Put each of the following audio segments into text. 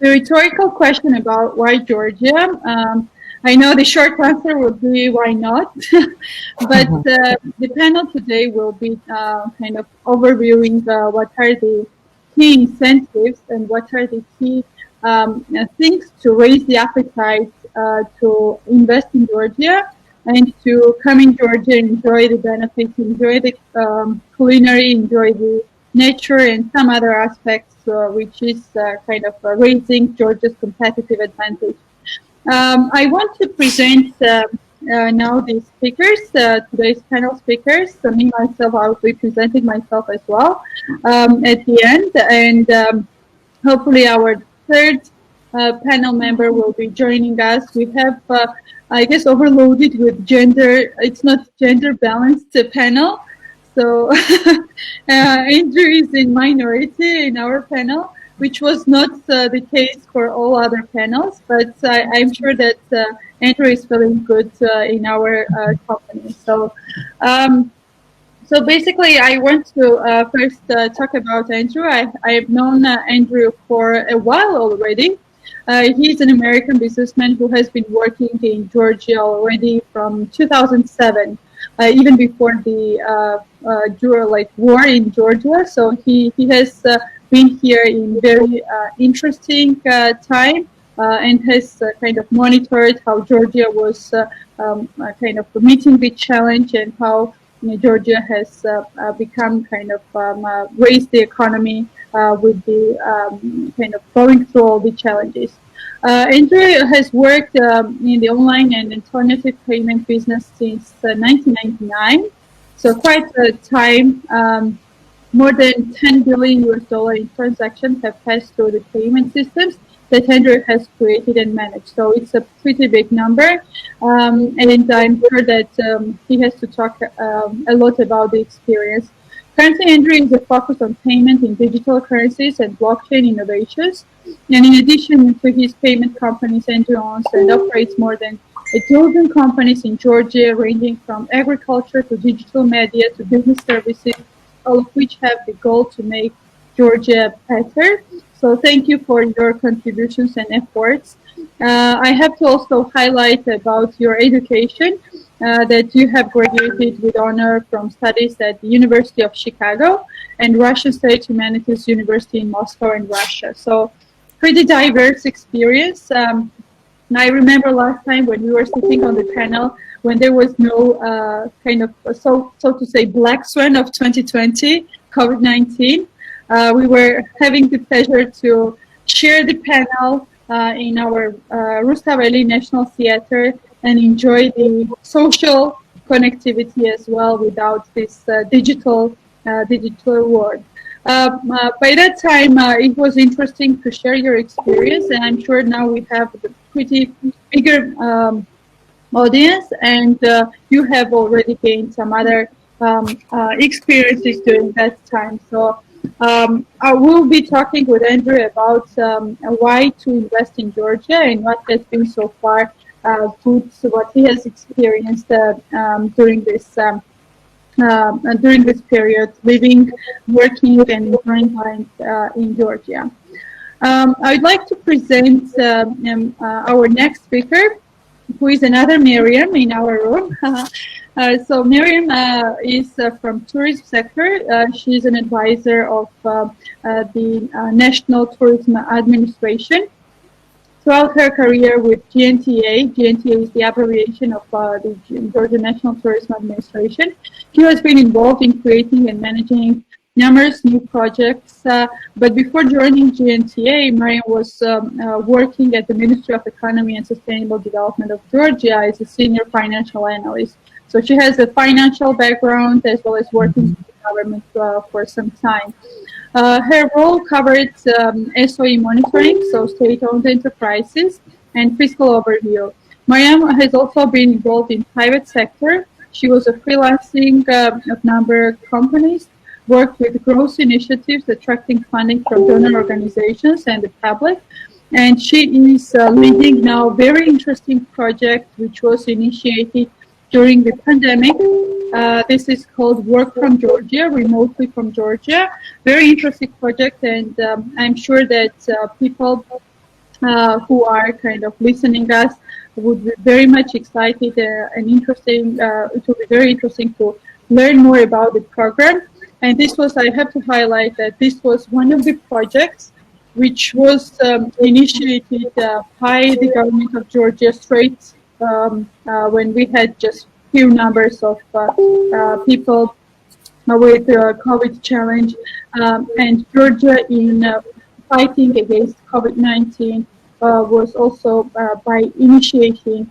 the rhetorical question about why Georgia. I know the short answer would be why not, but the panel today will be kind of overviewing what are the key incentives and what are the key things to raise the appetite to invest in Georgia and to come in Georgia, enjoy the benefits, enjoy the culinary, enjoy the nature and some other aspects, which is kind of raising Georgia's competitive advantage. I want to present now the speakers, today's panel speakers. Me, myself, I will be presenting myself as well at the end. And hopefully our third panel member will be joining us. We have, I guess, overloaded with gender. It's not gender balanced panel. So Andrew is in minority in our panel, which was not the case for all other panels, but I'm sure that Andrew is feeling good in our company. So basically, I want to first talk about Andrew. I've known Andrew for a while already. He's an American businessman who has been working in Georgia already from 2007, even before the war in Georgia. So he has been here in very interesting time and has kind of monitored how Georgia was kind of meeting the challenge and how Georgia has become kind of raised the economy with the kind of going through all the challenges. Andrew has worked in the online and alternative payment business since 1999, so quite a time. More than $10 billion in transactions have passed through the payment systems that Andrew has created and managed. So it's a pretty big number, and I'm sure that he has to talk a lot about the experience. Currently, Andrew is focused on payment in digital currencies and blockchain innovations. And in addition to his payment companies, Andrew owns and operates more than a dozen companies in Georgia, ranging from agriculture to digital media to business services, all of which have the goal to make Georgia better. So thank you for your contributions and efforts. I have to also highlight about your education, that you have graduated with honor from studies at the University of Chicago and Russian State Humanities University in Moscow in Russia. So pretty diverse experience. I remember last time when we were sitting on the panel, when there was no kind of, so to say, black swan of 2020, COVID-19. We were having the pleasure to share the panel in our Rustaveli National Theater and enjoy the social connectivity as well without this digital world. By that time, it was interesting to share your experience, and I'm sure now we have a pretty bigger audience, and you have already gained some other experiences during that time. So I will be talking with Andrew about why to invest in Georgia and what has been so far good, so what he has experienced during this period, living, working, and enjoying life in Georgia. I'd like to present our next speaker, who is another Mariam in our room. So Mariam is from tourism sector. She's an advisor of the National Tourism Administration. Throughout her career with GNTA is the abbreviation of the Georgia National Tourism Administration. She has been involved in creating and managing numerous new projects. But before joining GNTA, Mariam was working at the Ministry of Economy and Sustainable Development of Georgia as a senior financial analyst. So she has a financial background as well as working with the government for some time. Her role covered SOE monitoring, so state-owned enterprises, and fiscal overview. Mariam has also been involved in private sector. She was a freelancing of number of companies, worked with growth initiatives, attracting funding from donor organizations and the public. And she is leading now a very interesting project which was initiated during the pandemic. This is called Work from Georgia, remotely from Georgia. Very interesting project, and I'm sure that people who are kind of listening us would be very much excited and interesting. It will be very interesting to learn more about the program. And this was, I have to highlight that this was one of the projects which was initiated by the government of Georgia straight when we had just few numbers of people with the COVID challenge, and Georgia in fighting against COVID-19 was also by initiating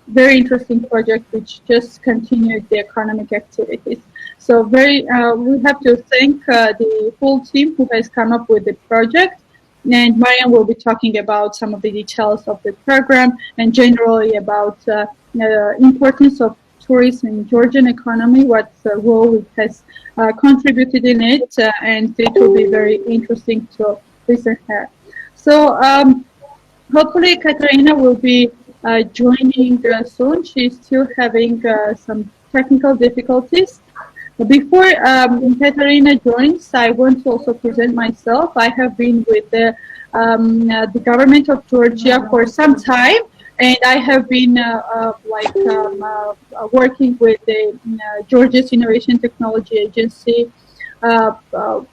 very interesting project which just continued the economic activities. So we have to thank the whole team who has come up with the project. And Mariam will be talking about some of the details of the program and generally about the importance of tourism in Georgian economy, what role it has contributed in it, and it will be very interesting to listen to her. So hopefully Katarina will be joining soon. She's still having some technical difficulties. Before Katarina joins, I want to also present myself. I have been with the government of Georgia for some time, and I have been working with the Georgia's Innovation Technology Agency after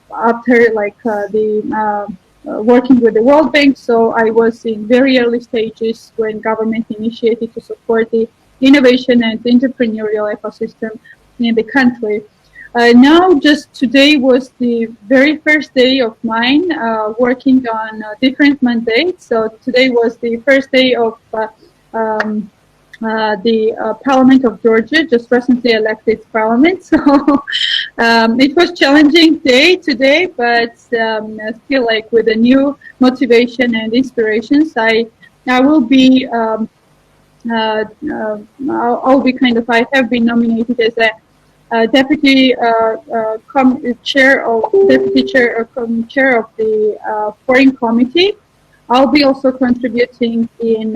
working with the World Bank. So I was in very early stages when government initiated to support the innovation and entrepreneurial ecosystem in the country. Now, just today was the very first day of mine working on different mandates. So today was the first day of the Parliament of Georgia, just recently elected Parliament. So it was challenging day today, but still like with a new motivation and inspirations, I will be I'll be kind of, I have been nominated as a deputy chair of the foreign committee. I'll be also contributing in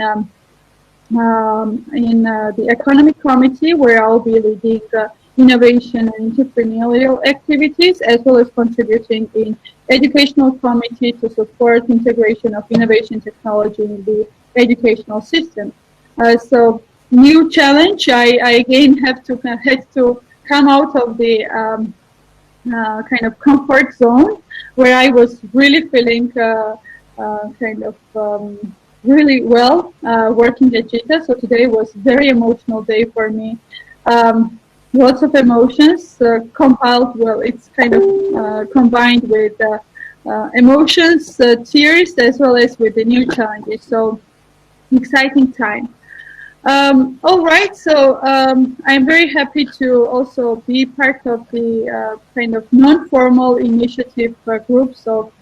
the economic committee, where I'll be leading innovation and entrepreneurial activities, as well as contributing in educational committee to support integration of innovation technology in the educational system. So new challenge. I again had to come out of the kind of comfort zone where I was really feeling really well working at JITA. So today was a very emotional day for me. Lots of emotions compiled. Well, it's kind of combined with emotions, tears, as well as with the new challenges. So exciting time. All right, so I'm very happy to also be part of the kind of non-formal initiative groups of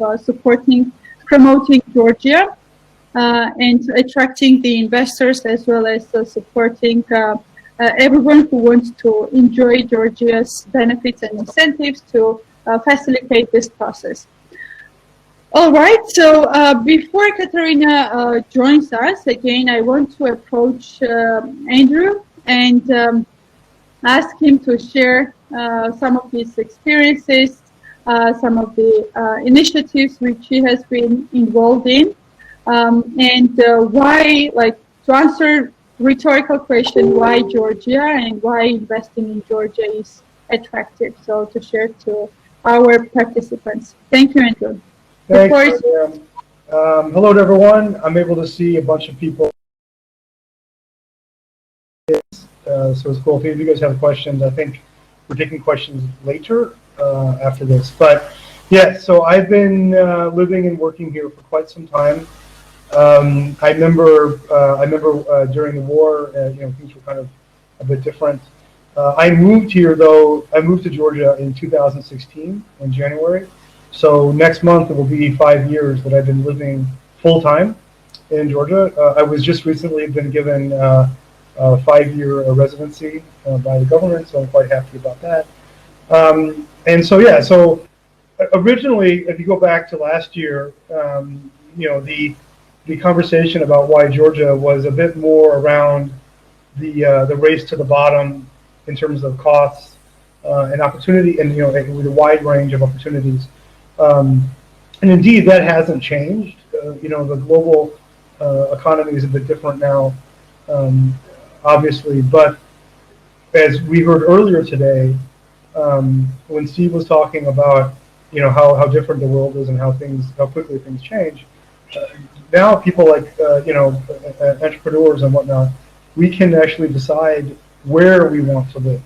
promoting Georgia and attracting the investors, as well as supporting everyone who wants to enjoy Georgia's benefits and incentives to facilitate this process. All right, so before Katarina joins us, again, I want to approach Andrew and ask him to share some of his experiences, some of the initiatives which he has been involved in, and why, like, to answer rhetorical question, why Georgia and why investing in Georgia is attractive. So to share to our participants. Thank you, Andrew. Thanks. Hello to everyone. I'm able to see a bunch of people. So it's cool. If you guys have questions, I think we're taking questions later after this. But yeah, so I've been living and working here for quite some time. I remember during the war, things were kind of a bit different. I moved here, though. I moved to Georgia in 2016 in January. So next month it will be 5 years that I've been living full-time in Georgia. I was just recently been given a 5-year residency by the government, so I'm quite happy about that. And so, yeah, so originally, if you go back to last year, the conversation about why Georgia was a bit more around the race to the bottom in terms of costs and opportunity, and with a wide range of opportunities. And indeed, that hasn't changed. the global economy is a bit different now, um, obviously. But as we heard earlier today, when Steve was talking about how different the world is and how quickly things change, uh, now people like entrepreneurs and whatnot, we can actually decide where we want to live,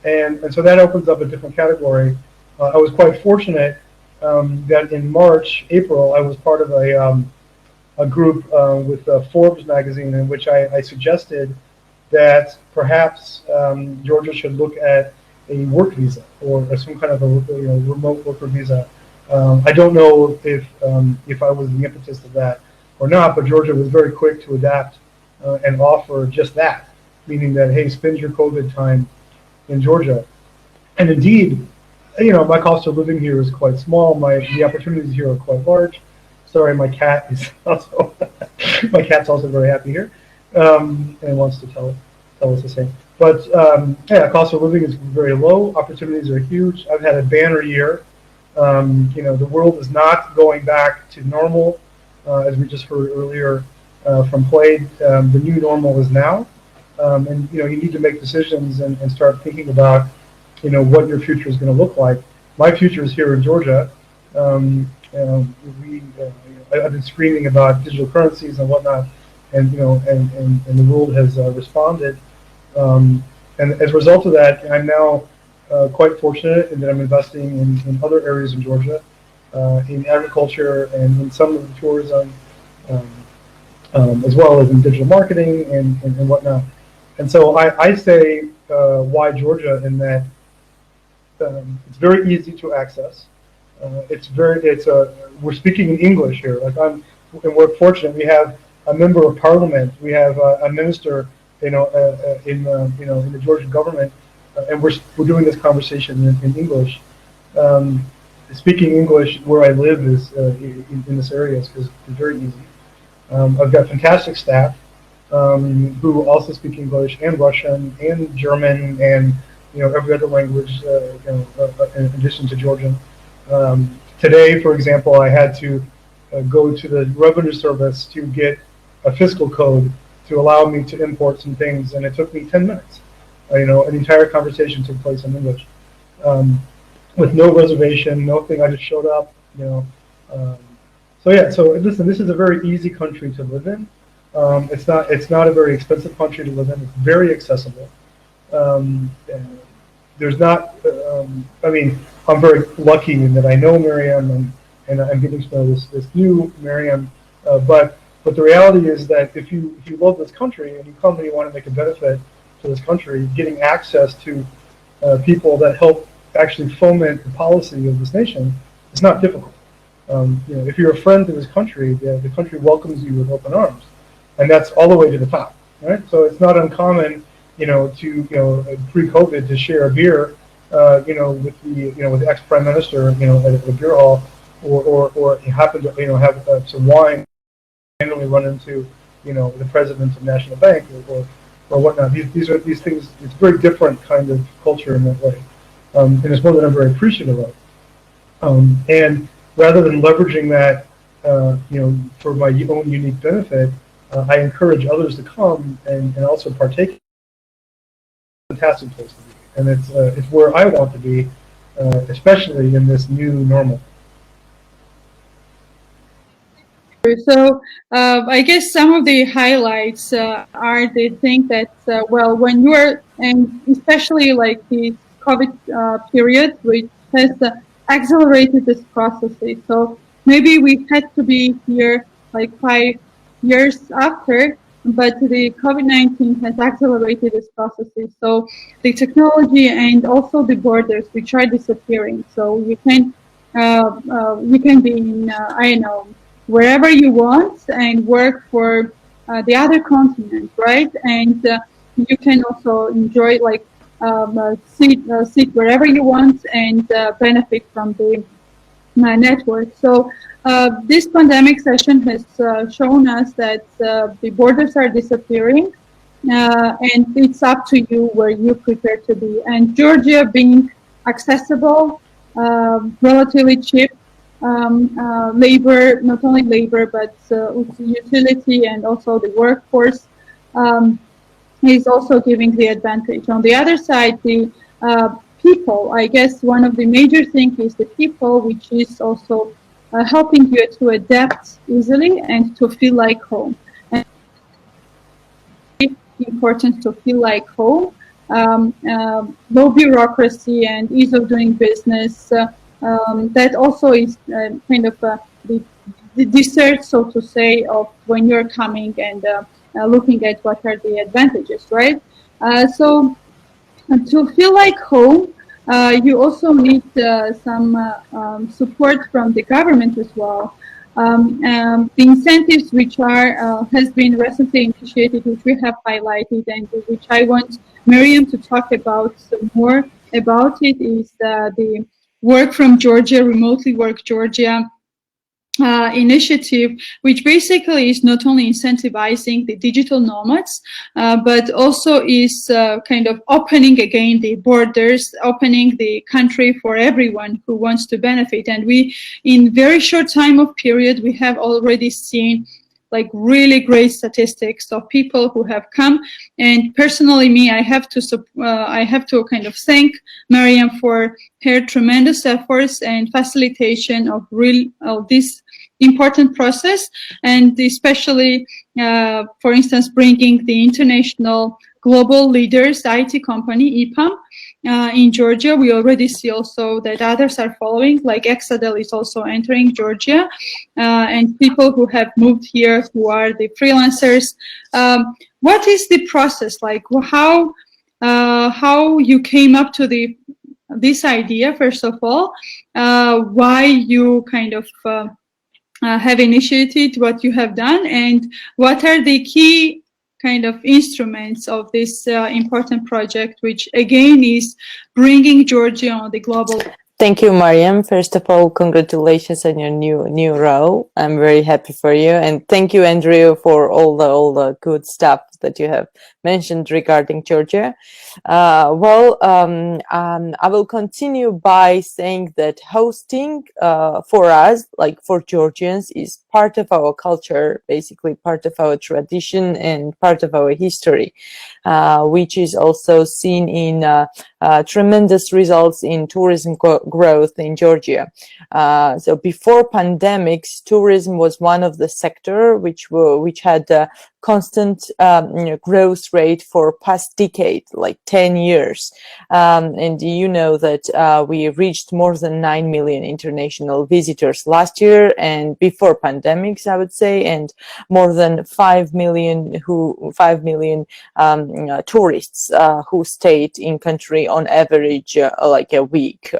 and so that opens up a different category. I was quite fortunate that in April, I was part of a group with Forbes magazine in which I suggested that perhaps Georgia should look at a work visa or some kind of a remote worker visa. I don't know if I was the impetus of that or not, but Georgia was very quick to adapt and offer just that, meaning that, hey, spend your COVID time in Georgia. And indeed, my cost of living here is quite small. The opportunities here are quite large. Sorry, my cat is also my cat's also very happy here, and wants to tell us the same. But yeah, cost of living is very low. Opportunities are huge. I've had a banner year. The world is not going back to normal, as we just heard earlier from Plaid. The new normal is now, and you need to make decisions and start thinking about what your future is going to look like. My future is here in Georgia. I've been screaming about digital currencies and whatnot, and and the world has responded. And as a result of that, I'm now quite fortunate in that I'm investing in other areas in Georgia, in agriculture and in some of the tourism, as well as in digital marketing and whatnot. And so I say why Georgia in that it's very easy to access. We're speaking in English here. And we're fortunate. We have a member of parliament. We have a minister, in the Georgian government, and we're doing this conversation in English. Speaking English where I live is in this area is very easy. I've got fantastic staff who also speak English and Russian and German and every other language in addition to Georgian. Today, for example, I had to go to the revenue service to get a fiscal code to allow me to import some things, and it took me 10 minutes. An entire conversation took place in English, with no reservation, nothing. I just showed up. So yeah. So listen, this is a very easy country to live in. It's not a very expensive country to live in. It's very accessible. There's not. I'm very lucky in that I know Mariam and I'm getting to know this new Mariam. But the reality is that if you love this country and you come and you want to make a benefit to this country, getting access to people that help actually foment the policy of this nation, it's not difficult. If you're a friend to this country, the country welcomes you with open arms, and that's all the way to the top, right? So it's not uncommon, pre-COVID to share a beer, with the ex-prime minister, at a beer hall, or happen to have some wine, randomly run into the president of National Bank or whatnot. These things. It's a very different kind of culture in that way, and it's one that I'm very appreciative of. And rather than leveraging that, for my own unique benefit, I encourage others to come and also partake. It's a fantastic place to be, and it's where I want to be, especially in this new normal. So I guess some of the highlights are the thing that, when you are, and especially like the COVID period, which has accelerated this process. So maybe we had to be here like 5 years after, but the COVID-19 has accelerated this process. So the technology and also the borders, which are disappearing. So you can be in, I don't know, wherever you want and work for the other continent, right? And you can also enjoy sit wherever you want and benefit from the network. So this pandemic session has shown us that the borders are disappearing, and it's up to you where you prepare to be. And Georgia being accessible, relatively cheap, labor, not only labor, but utility and also the workforce is also giving the advantage. On the other side, the people, I guess one of the major things is the people, which is also helping you to adapt easily and to feel like home. And it's important to feel like home. Low bureaucracy and ease of doing business. That also is kind of the dessert, so to say, of when you're coming and looking at what are the advantages, right? So to feel like home, you also need some support from the government as well. The incentives which are has been recently initiated, which we have highlighted, and which I want Mariam to talk about some more about it, is the Work from Georgia, Remotely Work Georgia initiative, which basically is not only incentivizing the digital nomads, but also is kind of opening again the borders, opening the country for everyone who wants to benefit. And we, in very short time of period, we have already seen like really great statistics of people who have come. And personally, me, I have to kind of thank Mariam for her tremendous efforts and facilitation of this important process, and especially, for instance, bringing the international global leaders, IT company, EPAM, in Georgia. We already see also that others are following, like Exadel is also entering Georgia, and people who have moved here who are the freelancers. What is the process like? How you came up to this idea, first of all, why you kind of have initiated what you have done, and what are the key kind of instruments of this important project, which again is bringing Georgia on the global. Thank you, Mariam. First of all, congratulations on your new role. I'm very happy for you, and thank you, Andrew, for all the good stuff that you have mentioned regarding Georgia. I will continue by saying that hosting for us, like for Georgians, is part of our culture, basically part of our tradition and part of our history, which is also seen in tremendous results in tourism growth in Georgia. So before pandemics, tourism was one of the sector which had a constant growth rate for past decade, like 10 years. And you know that we reached more than 9 million international visitors last year, and before pandemics, I would say, and more than 5 million tourists who stayed in country on average like a week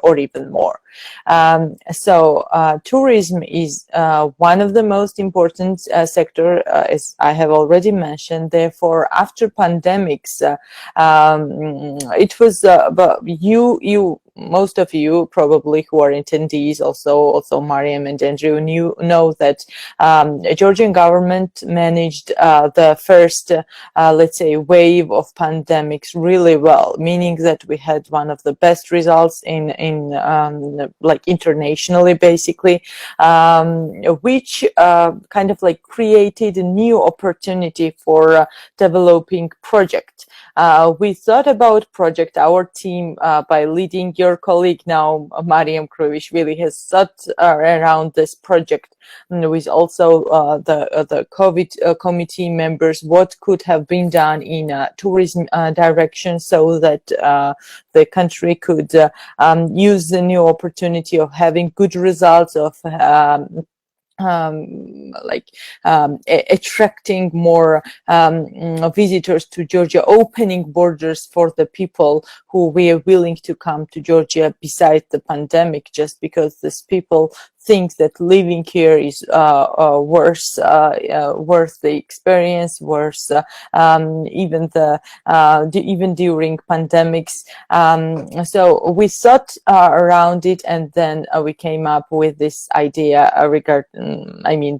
or even more. Tourism is one of the most important sector, as I have already mentioned. Therefore, after pandemics, it was but most of you probably who are attendees, also Mariam and Andrew, know that Georgian government managed the first, let's say, wave of pandemics really well, meaning that we had one of the best results in like internationally, basically, which kind of like created a new opportunity for developing project. We thought about project, our team, by leading your colleague now, Mariam Kruvishvili, has thought around this project with also the COVID committee members, what could have been done in tourism direction, so that the country could use the new opportunity of having good results, of attracting more visitors to Georgia, opening borders for the people who were willing to come to Georgia besides the pandemic, just because these people thinks that living here is worth the experience, worth even during pandemics. So we thought around it, and then we came up with this idea regarding,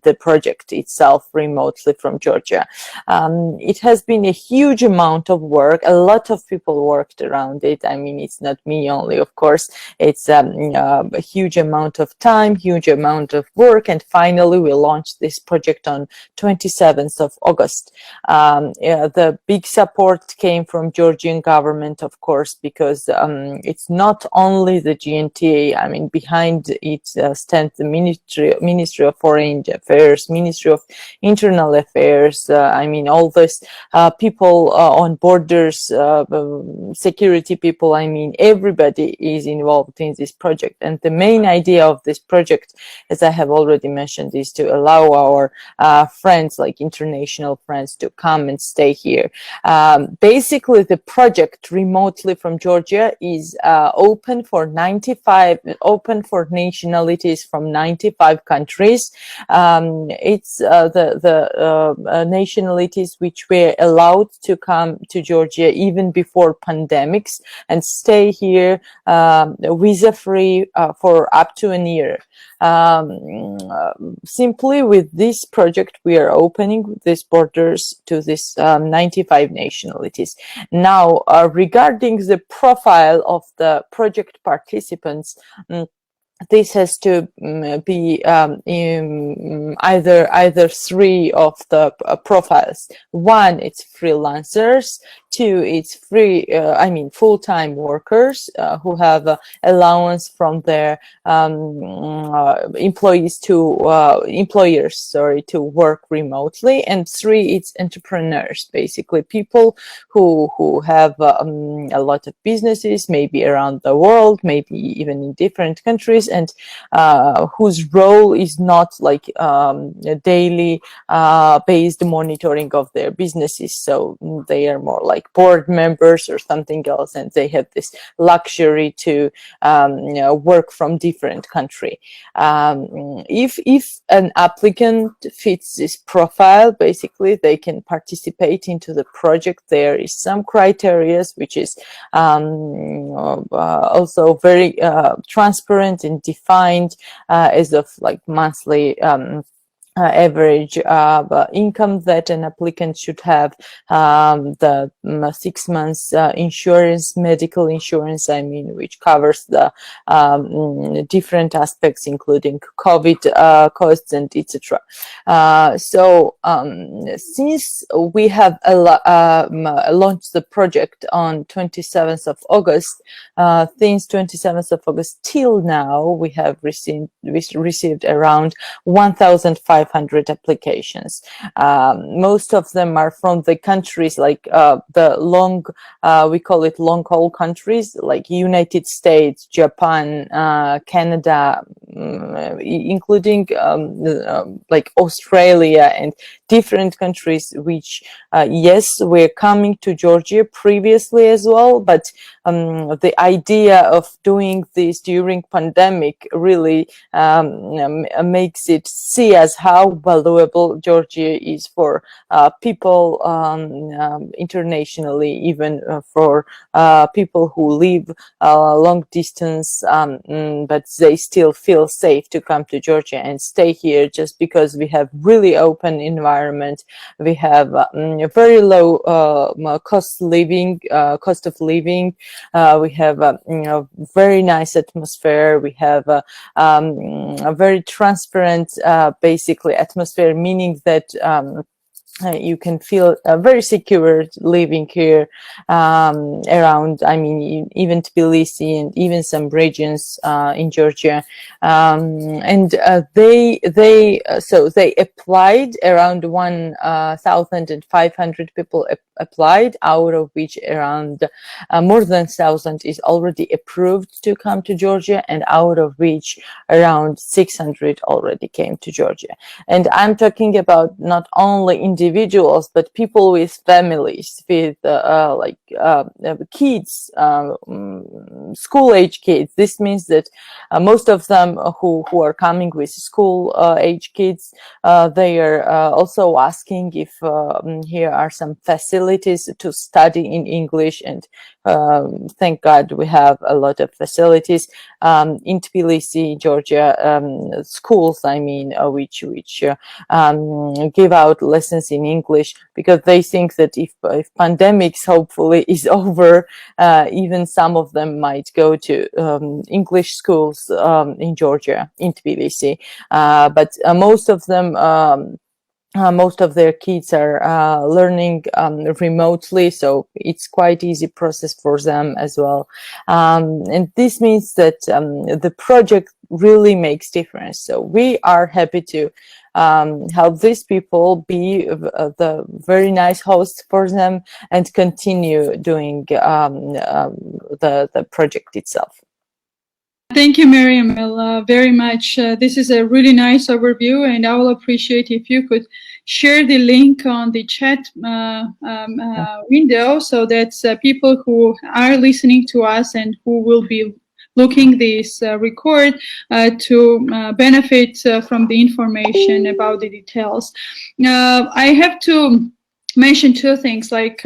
the project itself remotely from Georgia. It has been a huge amount of work. A lot of people worked around it. It's not me only, of course. It's a huge amount of time, huge amount of work, and finally we launched this project on 27th of August. The big support came from Georgian government, of course, because it's not only the GNTA. Behind it stands the Ministry of Foreign Affairs, Ministry of Internal Affairs. All this people on borders, security people. Everybody is involved in this project, and the main idea of this project, as I have already mentioned, is to allow our friends, like international friends, to come and stay here. Basically, the project remotely from Georgia is open for nationalities from 95 countries. It's the nationalities which were allowed to come to Georgia even before pandemics and stay here visa-free for up to a year. Simply with this project, we are opening these borders to this 95 nationalities. Now, regarding the profile of the project participants, this has to be either three of the profiles. One, it's freelancers. Two, it's full-time workers who have allowance from their employers to work remotely. And three, it's entrepreneurs, basically people who have a lot of businesses, maybe around the world, maybe even in different countries, and whose role is not like a daily based monitoring of their businesses. So they are more like board members or something else, and they have this luxury to work from different country. If an applicant fits this profile, basically they can participate into the project. There is some criteria which is also very transparent and defined as of like monthly average income that an applicant should have, the 6 months insurance, medical insurance, which covers the different aspects, including COVID costs and etc. Since we have launched the project on 27th of August, since 27th of August till now, we have received around 1,500 applications. Most of them are from the countries like we call it long haul countries, like United States, Japan, Canada, including like Australia and different countries, which yes, we're coming to Georgia previously as well, but the idea of doing this during pandemic really makes it see as how valuable Georgia is for people internationally, even for people who live long distance, but they still feel safe to come to Georgia and stay here, just because we have really open environment. We have a very low cost of living. We have a very nice atmosphere. We have a very transparent, basically atmosphere, meaning that you can feel very secure living here around, even Tbilisi and even some regions in Georgia. They applied, around 1,500 people applied, out of which around more than 1,000 is already approved to come to Georgia, and out of which around 600 already came to Georgia. And I'm talking about not only individuals individuals, but people with families, with kids, school-age kids. This means that most of them who are coming with school-age kids, they are also asking if here are some facilities to study in English, and thank God we have a lot of facilities in Tbilisi, Georgia, schools, I mean, which give out lessons in English, because they think that if pandemics hopefully is over, even some of them might go to English schools in Georgia, in Tbilisi, but most of them most of their kids are learning remotely, so it's quite easy process for them as well. And this means that the project really makes difference. So we are happy to help these people, be the very nice host for them, and continue doing the project itself. Thank you, Mariam, very much. This is a really nice overview, and I will appreciate if you could share the link on the chat window, so that people who are listening to us and who will be looking this record to benefit from the information about the details. I have to mention two things, like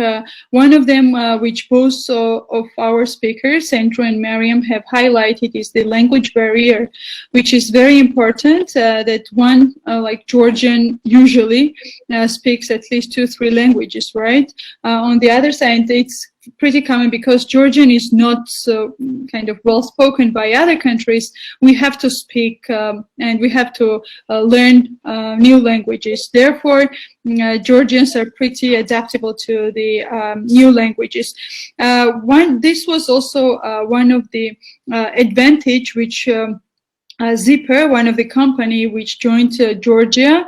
one of them, which both of our speakers, Andrew and Mariam, have highlighted, is the language barrier, which is very important, that one, like Georgian, usually speaks at least 2-3 languages, right? On the other side, it's pretty common, because Georgian is not so kind of well spoken by other countries. We have to speak and we have to learn new languages. Therefore, Georgians are pretty adaptable to the new languages. This was also one of the advantage which Zipper, one of the company which joined Georgia,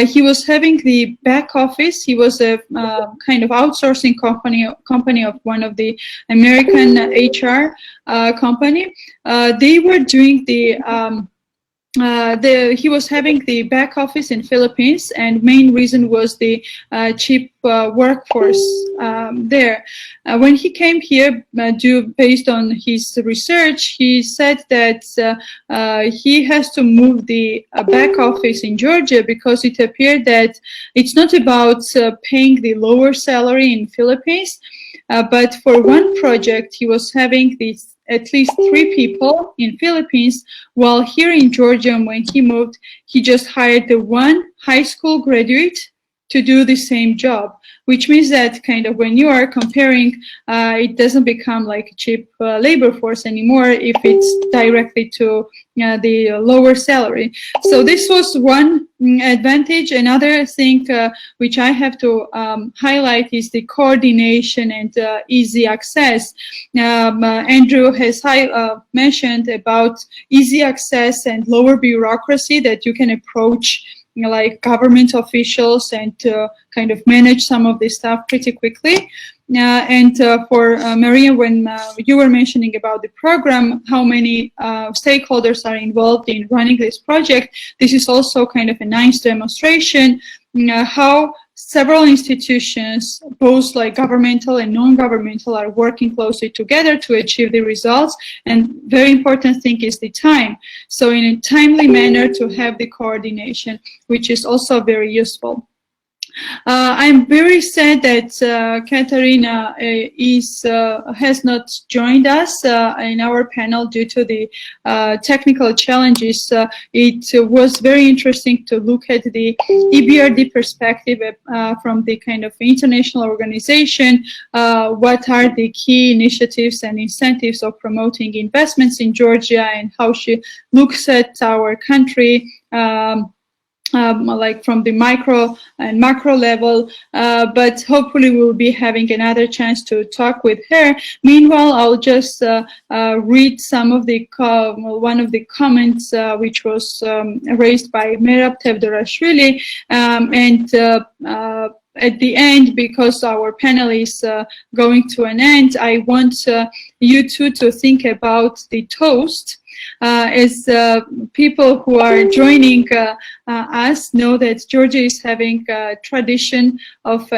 he was having the back office. He was a kind of outsourcing company of one of the American HR company. They were doing he was having the back office in Philippines, and main reason was the cheap workforce there. When he came here, based on his research, he said that he has to move the back office in Georgia, because it appeared that it's not about paying the lower salary in Philippines, but for one project he was having at least 3 people in Philippines, while here in Georgia, when he moved, he just hired the one high school graduate to do the same job, which means that kind of when you are comparing, it doesn't become like a cheap labor force anymore if it's directly to the lower salary. So this was one advantage. Another thing which I have to highlight is the coordination and easy access. Andrew has mentioned about easy access and lower bureaucracy, that you can approach like government officials and kind of manage some of this stuff pretty quickly. And for Mariam, when you were mentioning about the program, how many stakeholders are involved in running this project, this is also kind of a nice demonstration how several institutions, both like governmental and non-governmental, are working closely together to achieve the results. And very important thing is the time. So in a timely manner to have the coordination, which is also very useful. I'm very sad that Katarina has not joined us in our panel due to the technical challenges. It was very interesting to look at the EBRD perspective from the kind of international organization. What are the key initiatives and incentives of promoting investments in Georgia, and how she looks at our country like from the micro and macro level, but hopefully we'll be having another chance to talk with her. Meanwhile, I'll just read some of the one of the comments which was raised by Merab Tevdorashvili, and at the end, because our panel is going to an end, I want you two to think about the toast. As people who are joining us know that Georgia is having a tradition of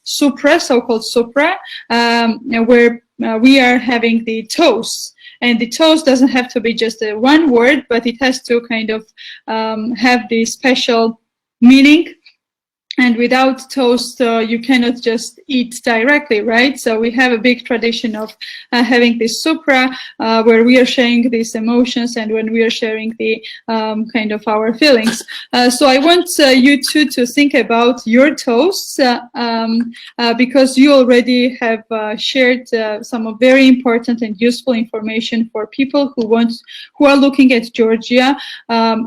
supra, so-called supra, where we are having the toast. And the toast doesn't have to be just one word, but it has to kind of have the special meaning. And without toast, you cannot just eat directly, right? So we have a big tradition of having this supra, where we are sharing these emotions and when we are sharing the kind of our feelings. So I want you two to think about your toasts, because you already have shared some of very important and useful information for people who are looking at Georgia,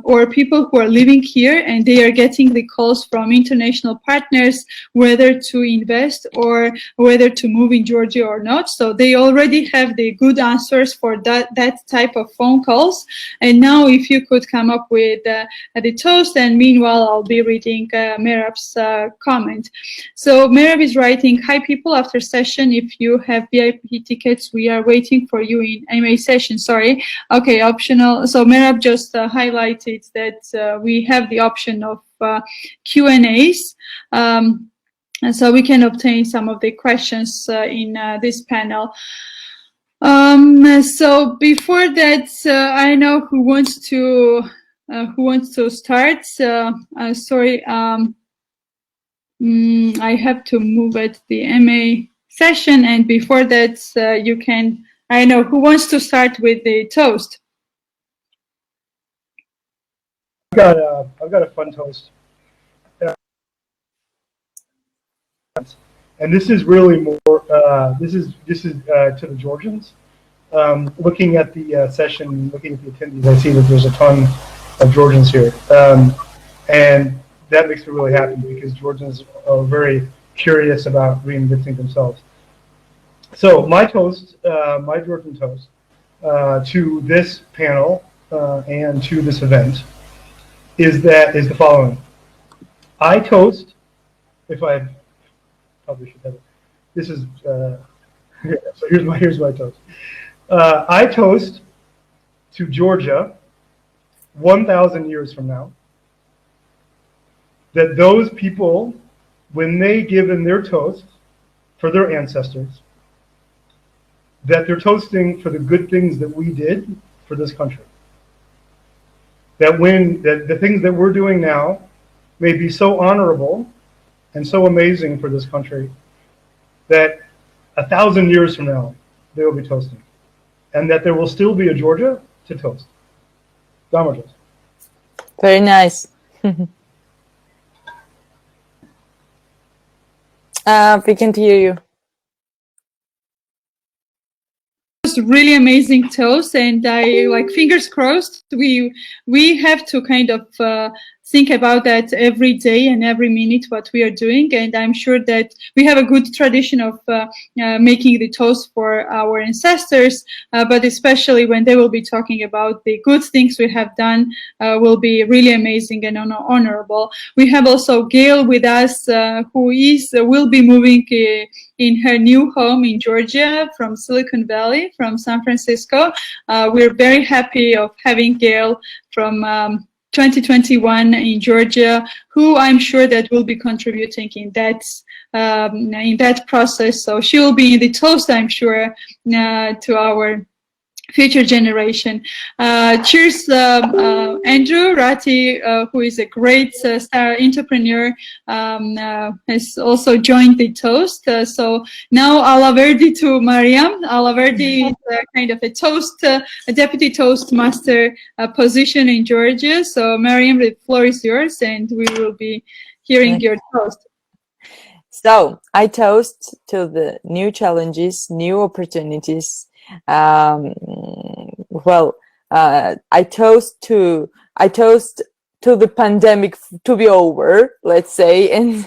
or people who are living here and they are getting the calls from international partners whether to invest or whether to move in Georgia or not. So they already have the good answers for that type of phone calls. And now if you could come up with the toast, and meanwhile I'll be reading Merab's comment. So Merab is writing, hi people, after session, if you have VIP tickets, we are waiting for you in MA session. Sorry. Okay, optional. So Merab just highlighted that we have the option of Q&As, and so we can obtain some of the questions in this panel. So before that, I know who wants to start. Sorry, I have to move at the MA session, and before that, you can. I know who wants to start with the toast. I've got a fun toast, and this is really more. This is to the Georgians. Looking at the session, looking at the attendees, I see that there's a ton of Georgians here, and that makes me really happy because Georgians are very curious about reinventing themselves. So my toast, my Georgian toast, to this panel and to this event is the following. I toast, if I probably should have it. This is so here's my toast. I toast to Georgia 1,000 years from now, that those people, when they give in their toast for their ancestors, that they're toasting for the good things that we did for this country. That the things that we're doing now may be so honorable and so amazing for this country that 1,000 years from now, they will be toasting. And that there will still be a Georgia to toast. Dama toast. Very nice. We can hear you. Really amazing toast, and I like, fingers crossed, we have to kind of think about that every day and every minute what we are doing, and I'm sure that we have a good tradition of making the toast for our ancestors, but especially when they will be talking about the good things we have done, will be really amazing and honorable. We have also Gail with us, who will be moving in her new home in Georgia from Silicon Valley, from San Francisco. We're very happy of having Gail from 2021 in Georgia, who I'm sure that will be contributing in that process. So she will be in the toast, I'm sure, to our future generation. Cheers, Andrew Ratti, who is a great star entrepreneur, has also joined the toast. So now Alaverdi to Mariam. Alaverdi is kind of a toast, a deputy toastmaster position in Georgia. So Mariam, the floor is yours, and we will be hearing your toast. So I toast to the new challenges, new opportunities. I toast to the pandemic to be over, let's say, and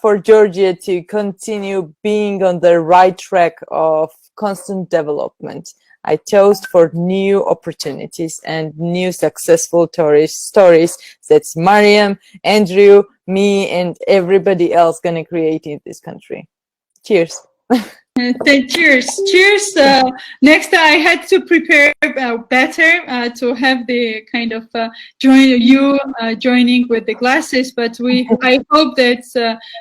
for Georgia to continue being on the right track of constant development. I toast for new opportunities and new successful stories. That's Mariam, Andrew, me and everybody else gonna create in this country. Cheers. Cheers. Cheers. Next, I had to prepare better to have the kind of joining with the glasses, but I hope that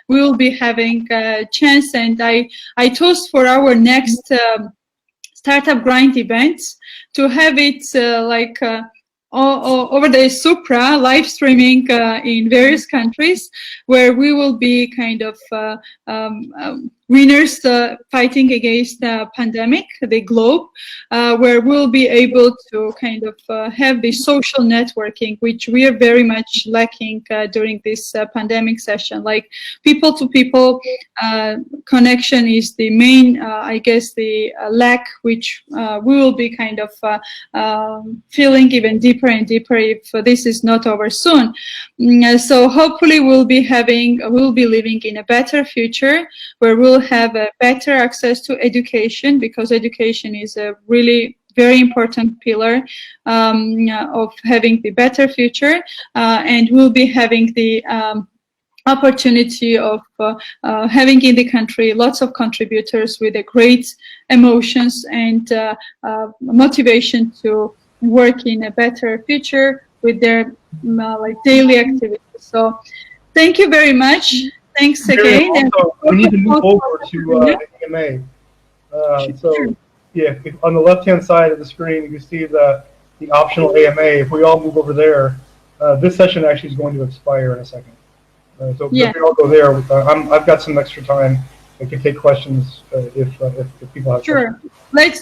we will be having a chance. And I toast for our next Startup Grind events to have it over the Supra live streaming in various countries, where we will be kind of winners fighting against the pandemic, the globe, where we'll be able to kind of have the social networking, which we are very much lacking during this pandemic session. Like people-to-people connection is the main, I guess, the lack, which we will be kind of feeling even deeper and deeper if this is not over soon. So hopefully we'll be living in a better future where we'll have a better access to education, because education is a really very important pillar of having the better future, and we'll be having the opportunity of having in the country lots of contributors with a great emotions and motivation to work in a better future with their daily activities. So thank you very much. Thanks again. Also, we need to move over to the AMA. So yeah, on the left-hand side of the screen, you can see the optional AMA. If we all move over there, this session actually is going to expire in a second. So if we all go there, I've got some extra time. I can take questions if people have questions.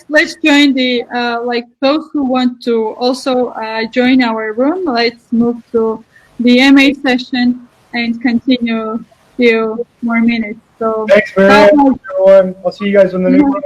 Let's join the those who want to also join our room. Let's move to the MA session and continue a few more minutes. So thanks, Mariam, everyone. I'll see you guys in the new room.